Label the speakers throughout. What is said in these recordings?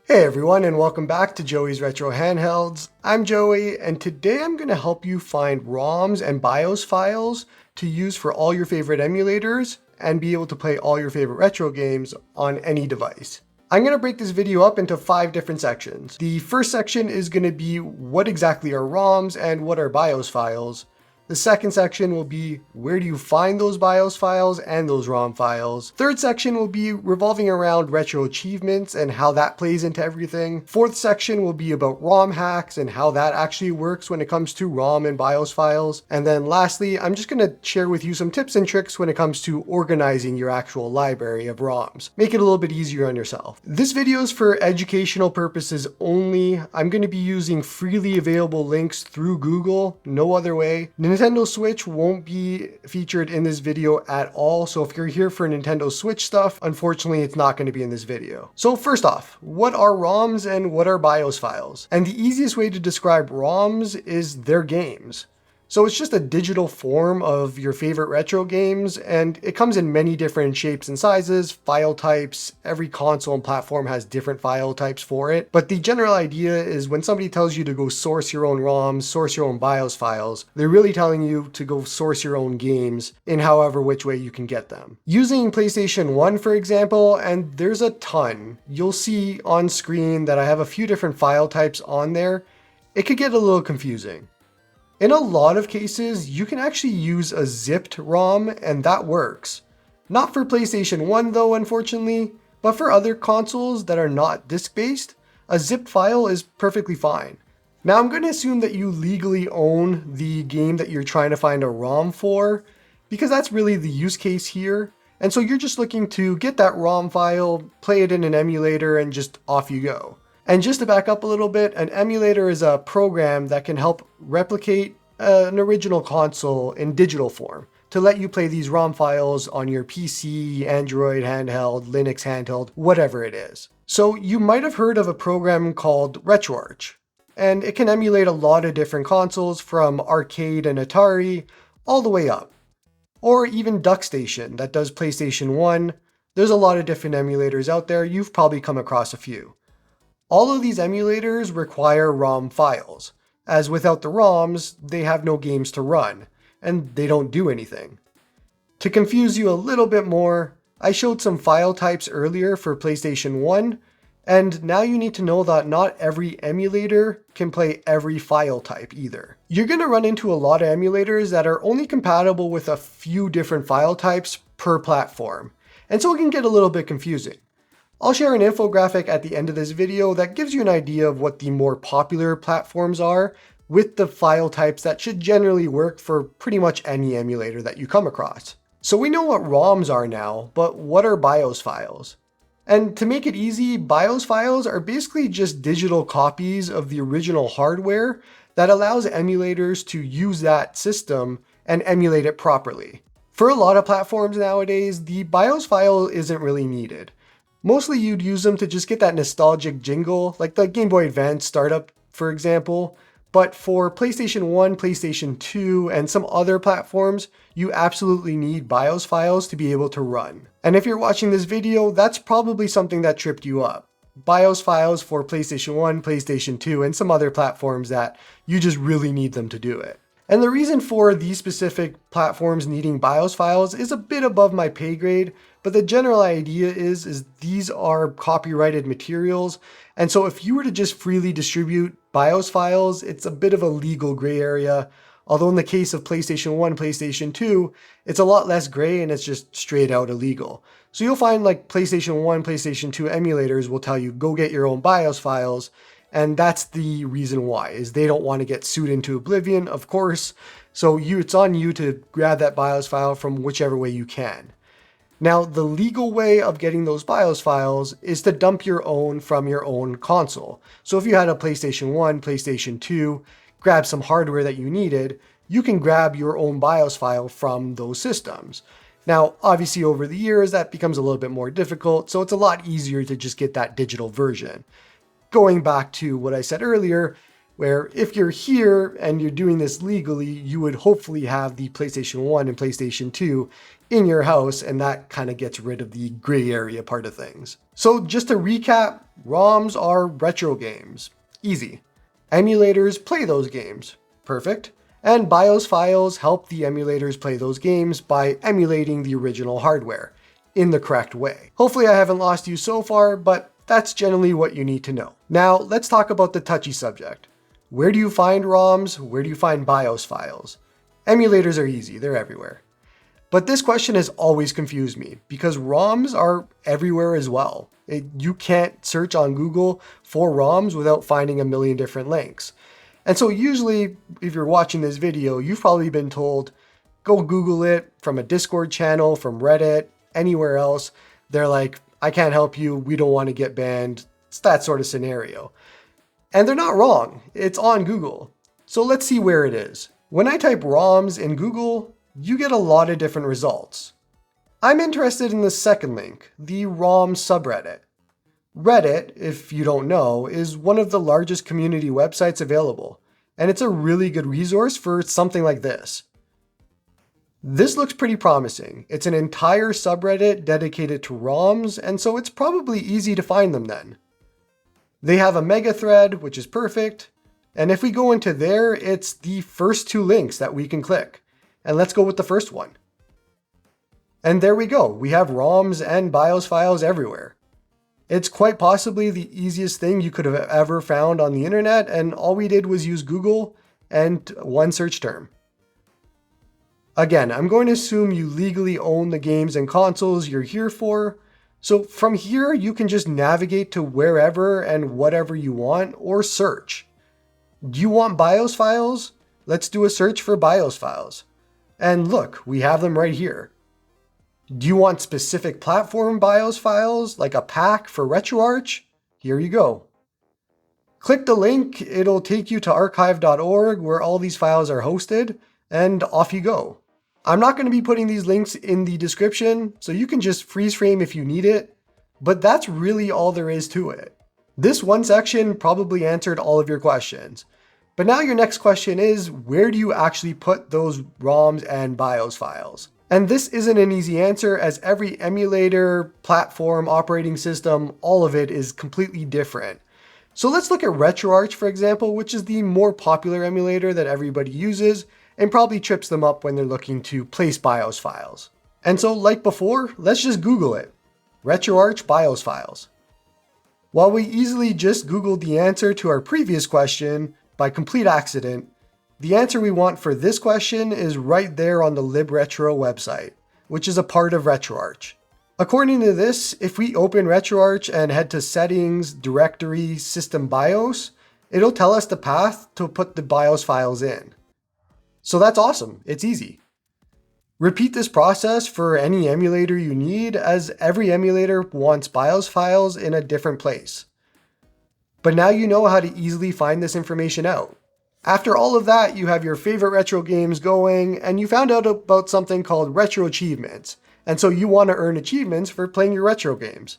Speaker 1: Hey everyone, and welcome back to Joey's Retro Handhelds. I'm Joey, and today I'm going to help you find ROMs and BIOS files to use for all your favorite emulators and be able to play all your favorite retro games on any device. I'm going to break this video up into 5 different sections. The first section is going to be what exactly are ROMs and what are BIOS files. The second section will be where do you find those BIOS files and those ROM files. Third section will be revolving around retro achievements and how that plays into everything. Fourth section will be about ROM hacks and how that actually works when it comes to ROM and BIOS files. And then lastly, I'm just going to share with you some tips and tricks when it comes to organizing your actual library of ROMs. Make it a little bit easier on yourself. This video is for educational purposes only. I'm going to be using freely available links through Google, no other way. Nintendo Switch won't be featured in this video at all, so if you're here for Nintendo Switch stuff, unfortunately it's not going to be in this video. So first off, what are ROMs and what are BIOS files? And the easiest way to describe ROMs is they're games. So it's just a digital form of your favorite retro games, and it comes in many different shapes and sizes, file types. Every console and platform has different file types for it. But the general idea is when somebody tells you to go source your own ROMs, source your own BIOS files, they're really telling you to go source your own games in however which way you can get them. Using PlayStation 1, for example, and there's a ton, you'll see on screen that I have a few different file types on there. It could get a little confusing. In a lot of cases, you can actually use a zipped ROM and that works. Not for PlayStation 1 though, unfortunately, but for other consoles that are not disk-based, a zipped file is perfectly fine. Now I'm going to assume that you legally own the game that you're trying to find a ROM for, because that's really the use case here. And so you're just looking to get that ROM file, play it in an emulator, and just off you go. And just to back up a little bit, an emulator is a program that can help replicate an original console in digital form to let you play these ROM files on your PC, Android handheld, Linux handheld, whatever it is. So you might have heard of a program called RetroArch, and it can emulate a lot of different consoles from arcade and Atari all the way up. Or even DuckStation that does PlayStation 1. There's a lot of different emulators out there. You've probably come across a few. All of these emulators require ROM files, as without the ROMs, they have no games to run, and they don't do anything. To confuse you a little bit more, I showed some file types earlier for PlayStation 1, and now you need to know that not every emulator can play every file type either. You're going to run into a lot of emulators that are only compatible with a few different file types per platform, and so it can get a little bit confusing. I'll share an infographic at the end of this video that gives you an idea of what the more popular platforms are with the file types that should generally work for pretty much any emulator that you come across. So we know what ROMs are now, but what are BIOS files? And to make it easy, BIOS files are basically just digital copies of the original hardware that allows emulators to use that system and emulate it properly. For a lot of platforms nowadays, the BIOS file isn't really needed. Mostly you'd use them to just get that nostalgic jingle, like the Game Boy Advance startup, for example. But for PlayStation 1, PlayStation 2, and some other platforms, you absolutely need BIOS files to be able to run. And if you're watching this video, that's probably something that tripped you up. BIOS files for PlayStation 1, PlayStation 2, and some other platforms that you just really need them to do it. And the reason for these specific platforms needing BIOS files is a bit above my pay grade, but the general idea is these are copyrighted materials. And so if you were to just freely distribute BIOS files, it's a bit of a legal gray area. Although in the case of PlayStation 1, PlayStation 2, it's a lot less gray and it's just straight out illegal. So you'll find like PlayStation 1, PlayStation 2 emulators will tell you, go get your own BIOS files. And that's the reason why, is they don't want to get sued into oblivion, of course. So it's on you to grab that BIOS file from whichever way you can. Now, the legal way of getting those BIOS files is to dump your own from your own console. So if you had a PlayStation 1, PlayStation 2, grab some hardware that you needed, you can grab your own BIOS file from those systems. Now, obviously over the years, that becomes a little bit more difficult, so it's a lot easier to just get that digital version. Going back to what I said earlier, where if you're here and you're doing this legally, you would hopefully have the PlayStation 1 and PlayStation 2 in your house, and that kind of gets rid of the gray area part of things. So just to recap, ROMs are retro games. Easy. Emulators play those games. Perfect. And BIOS files help the emulators play those games by emulating the original hardware in the correct way. Hopefully I haven't lost you so far, but that's generally what you need to know. Now let's talk about the touchy subject. Where do you find ROMs? Where do you find BIOS files? Emulators are easy, they're everywhere. But this question has always confused me because ROMs are everywhere as well. You can't search on Google for ROMs without finding a million different links. And so usually, if you're watching this video, you've probably been told, go Google it from a Discord channel, from Reddit, anywhere else. They're like, I can't help you, we don't want to get banned. It's that sort of scenario. And they're not wrong, it's on Google. So let's see where it is. When I type ROMs in Google, you get a lot of different results. I'm interested in the second link, the ROM subreddit. Reddit, if you don't know, is one of the largest community websites available, and it's a really good resource for something like this. This looks pretty promising. It's an entire subreddit dedicated to ROMs, and so it's probably easy to find them then. They have a mega thread, which is perfect, and if we go into there, it's the first two links that we can click. And let's go with the first one. And there we go. We have ROMs and BIOS files everywhere. It's quite possibly the easiest thing you could have ever found on the internet, and all we did was use Google and one search term. Again, I'm going to assume you legally own the games and consoles you're here for. So from here, you can just navigate to wherever and whatever you want or search. Do you want BIOS files? Let's do a search for BIOS files. And look, we have them right here. Do you want specific platform BIOS files, like a pack for RetroArch? Here you go. Click the link, it'll take you to archive.org where all these files are hosted, and off you go. I'm not going to be putting these links in the description, so you can just freeze frame if you need it, but that's really all there is to it. This one section probably answered all of your questions. But now your next question is, where do you actually put those ROMs and BIOS files? And this isn't an easy answer, as every emulator, platform, operating system, all of it is completely different. So let's look at RetroArch, for example, which is the more popular emulator that everybody uses and probably trips them up when they're looking to place BIOS files. And so like before, let's just Google it. RetroArch BIOS files. While we easily just Googled the answer to our previous question by complete accident, the answer we want for this question is right there on the libretro website, which is a part of RetroArch. According to this, if we open RetroArch and head to Settings, Directory, System BIOS, it'll tell us the path to put the BIOS files in. So that's awesome, it's easy. Repeat this process for any emulator you need, as every emulator wants BIOS files in a different place. But now you know how to easily find this information out. After all of that, you have your favorite retro games going, and you found out about something called retro achievements. And so you want to earn achievements for playing your retro games.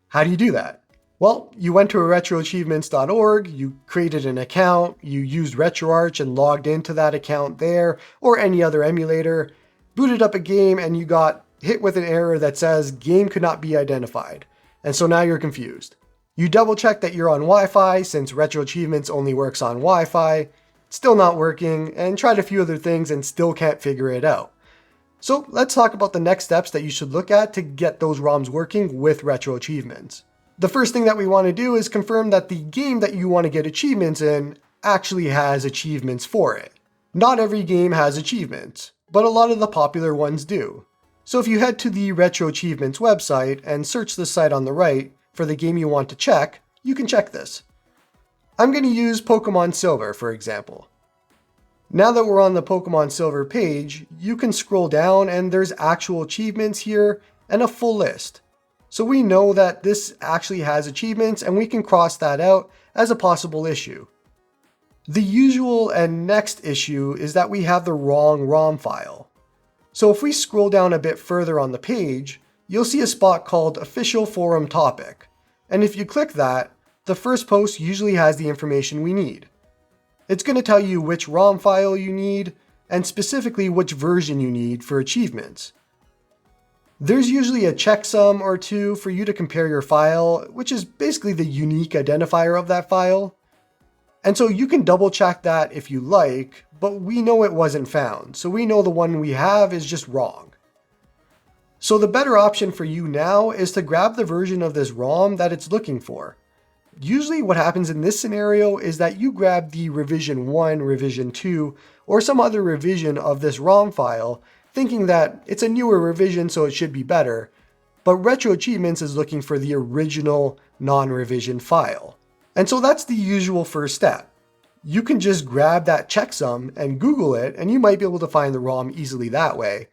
Speaker 1: How do you do that? Well, you went to retroachievements.org, you created an account, you used RetroArch and logged into that account there, or any other emulator, booted up a game, and you got hit with an error that says game could not be identified. And so now you're confused. You double check that you're on Wi-Fi, since Retro Achievements only works on Wi-Fi, still not working, and tried a few other things and still can't figure it out. So let's talk about the next steps that you should look at to get those ROMs working with Retro Achievements. The first thing that we want to do is confirm that the game that you want to get achievements in actually has achievements for it. Not every game has achievements, but a lot of the popular ones do. So if you head to the Retro Achievements website and search the site on the right for the game you want to check, you can check this. I'm going to use Pokemon Silver, for example. Now that we're on the Pokemon Silver page, you can scroll down and there's actual achievements here and a full list. So we know that this actually has achievements and we can cross that out as a possible issue. The usual and next issue is that we have the wrong ROM file. So if we scroll down a bit further on the page, you'll see a spot called Official Forum Topic. And if you click that, the first post usually has the information we need. It's going to tell you which ROM file you need and specifically which version you need for achievements. There's usually a checksum or two for you to compare your file, which is basically the unique identifier of that file. And so you can double check that if you like, but we know it wasn't found, so we know the one we have is just wrong. So the better option for you now is to grab the version of this ROM that it's looking for. Usually what happens in this scenario is that you grab the revision 1, revision 2, or some other revision of this ROM file, thinking that it's a newer revision so it should be better, but Retro Achievements is looking for the original non-revision file. And so that's the usual first step. You can just grab that checksum and Google it, and you might be able to find the ROM easily that way.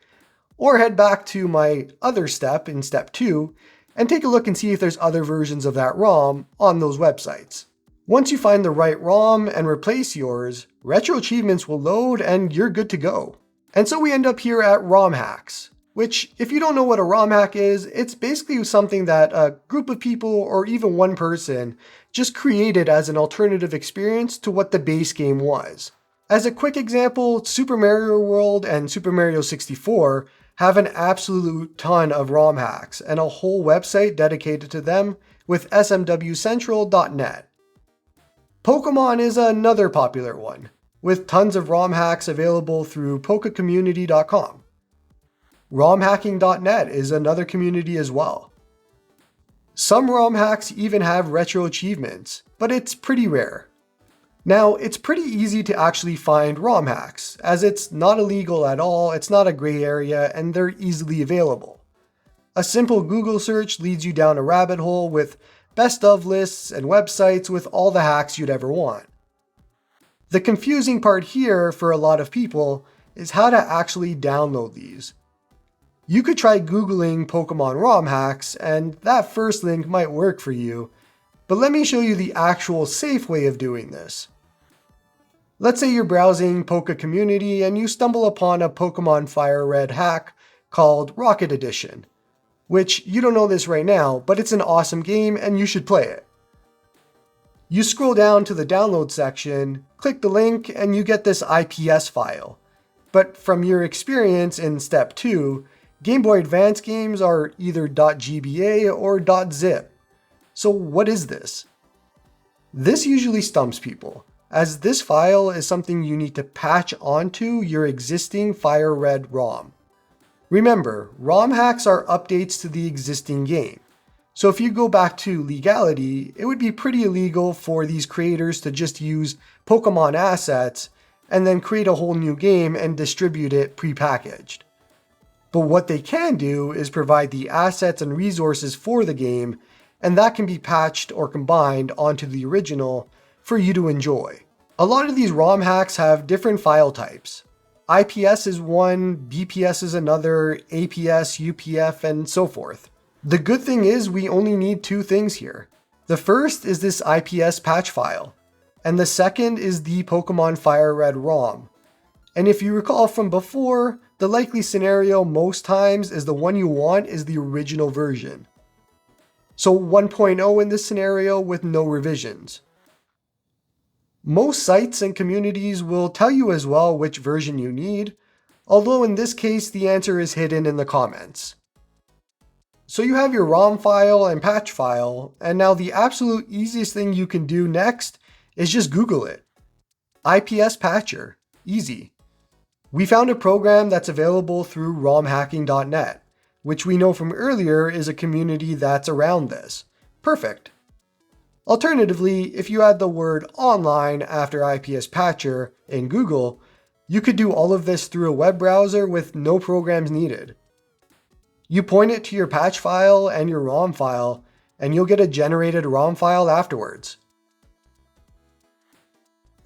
Speaker 1: Or head back to my other step in step 2 and take a look and see if there's other versions of that ROM on those websites. Once you find the right ROM and replace yours, Retro Achievements will load and you're good to go. And so we end up here at ROM Hacks, which, if you don't know what a ROM hack is, it's basically something that a group of people or even one person just created as an alternative experience to what the base game was. As a quick example, Super Mario World and Super Mario 64 have an absolute ton of ROM hacks and a whole website dedicated to them with smwcentral.net. Pokemon is another popular one, with tons of ROM hacks available through pokacommunity.com. romhacking.net is another community as well. Some ROM hacks even have retro achievements, but it's pretty rare. Now, it's pretty easy to actually find ROM hacks, as it's not illegal at all, it's not a gray area, and they're easily available. A simple Google search leads you down a rabbit hole with best of lists and websites with all the hacks you'd ever want. The confusing part here for a lot of people is how to actually download these. You could try Googling Pokemon ROM hacks, and that first link might work for you, but let me show you the actual safe way of doing this. Let's say you're browsing Poke Community and you stumble upon a Pokemon Fire Red hack called Rocket Edition, which you don't know this right now, but it's an awesome game and you should play it. You scroll down to the download section, click the link, and you get this IPS file. But from your experience in step 2, Game Boy Advance games are either .gba or .zip. So what is this? This usually stumps people, as this file is something you need to patch onto your existing Fire Red ROM. Remember, ROM hacks are updates to the existing game. So if you go back to legality, it would be pretty illegal for these creators to just use Pokemon assets and then create a whole new game and distribute it prepackaged. But what they can do is provide the assets and resources for the game, and that can be patched or combined onto the original for you to enjoy. A lot of these ROM hacks have different file types. IPS is one, BPS is another, APS, UPF, and so forth. The good thing is we only need two things here. The first is this IPS patch file, and the second is the Pokemon Fire Red ROM. And if you recall from before, the likely scenario most times is the one you want is the original version. So 1.0 in this scenario with no revisions. Most sites and communities will tell you as well which version you need, although in this case the answer is hidden in the comments. So you have your ROM file and patch file, and now the absolute easiest thing you can do next is just Google it. IPS Patcher, easy. We found a program that's available through romhacking.net, which we know from earlier is a community that's around this. Perfect. Alternatively, if you add the word online after IPS Patcher in Google, you could do all of this through a web browser with no programs needed. You point it to your patch file and your ROM file, and you'll get a generated ROM file afterwards.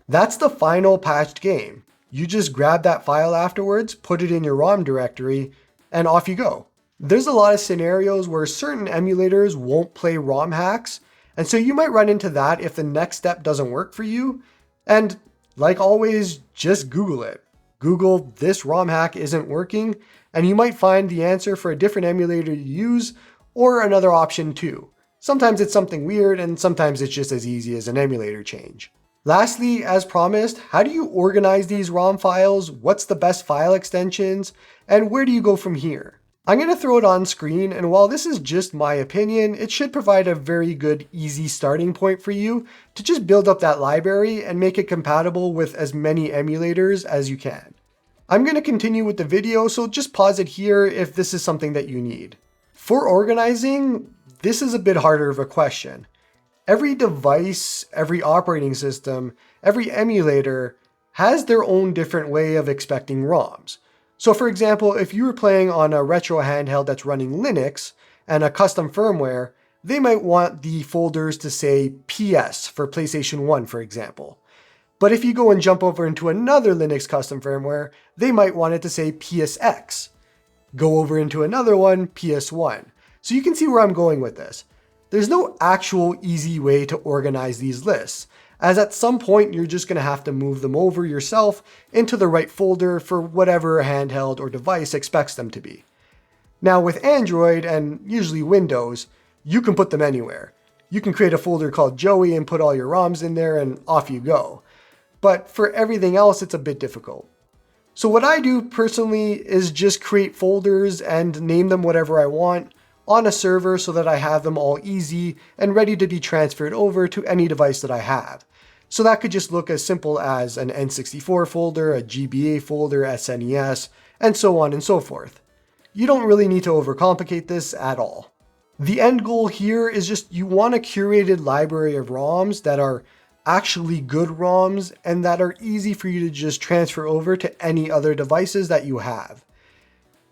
Speaker 1: That's the final patched game. You just grab that file afterwards, put it in your ROM directory, and off you go. There's a lot of scenarios where certain emulators won't play ROM hacks, and so you might run into that if the next step doesn't work for you. And like always, just Google it. Google "this ROM hack isn't working," and you might find the answer for a different emulator to use or another option too. Sometimes it's something weird, and sometimes it's just as easy as an emulator change. Lastly, as promised, how do you organize these ROM files? What's the best file extensions? And where do you go from here? I'm going to throw it on screen, and while this is just my opinion, it should provide a very good, easy starting point for you to just build up that library and make it compatible with as many emulators as you can. I'm going to continue with the video, so just pause it here if this is something that you need. For organizing, this is a bit harder of a question. Every device, every operating system, every emulator has their own different way of expecting ROMs. So for example, if you were playing on a retro handheld that's running Linux and a custom firmware, they might want the folders to say PS for PlayStation 1, for example. But if you go and jump over into another Linux custom firmware, they might want it to say PSX. Go over into another one, PS1. So you can see where I'm going with this. There's no actual easy way to organize these lists, as at some point you're just going to have to move them over yourself into the right folder for whatever handheld or device expects them to be. Now with Android and usually Windows, you can put them anywhere. You can create a folder called Joey and put all your ROMs in there and off you go. But for everything else, it's a bit difficult. So what I do personally is just create folders and name them whatever I want on a server so that I have them all easy and ready to be transferred over to any device that I have. So that could just look as simple as an N64 folder, a GBA folder, SNES, and so on and so forth. You don't really need to overcomplicate this at all. The end goal here is just you want a curated library of ROMs that are actually good ROMs and that are easy for you to just transfer over to any other devices that you have.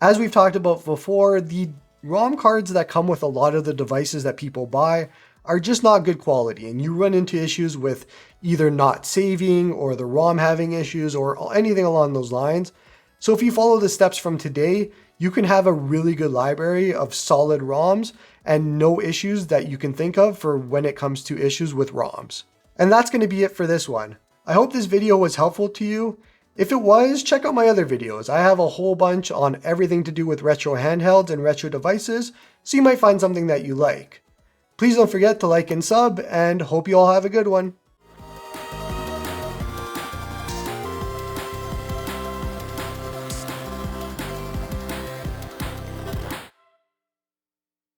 Speaker 1: As we've talked about before, the ROM cards that come with a lot of the devices that people buy are just not good quality, and you run into issues with either not saving or the ROM having issues or anything along those lines. So if you follow the steps from today, you can have a really good library of solid ROMs and no issues that you can think of for when it comes to issues with ROMs. And that's going to be it for this one. I hope this video was helpful to you. If it was, check out my other videos. I have a whole bunch on everything to do with retro handhelds and retro devices, so you might find something that you like. Please don't forget to like and sub, and hope you all have a good one.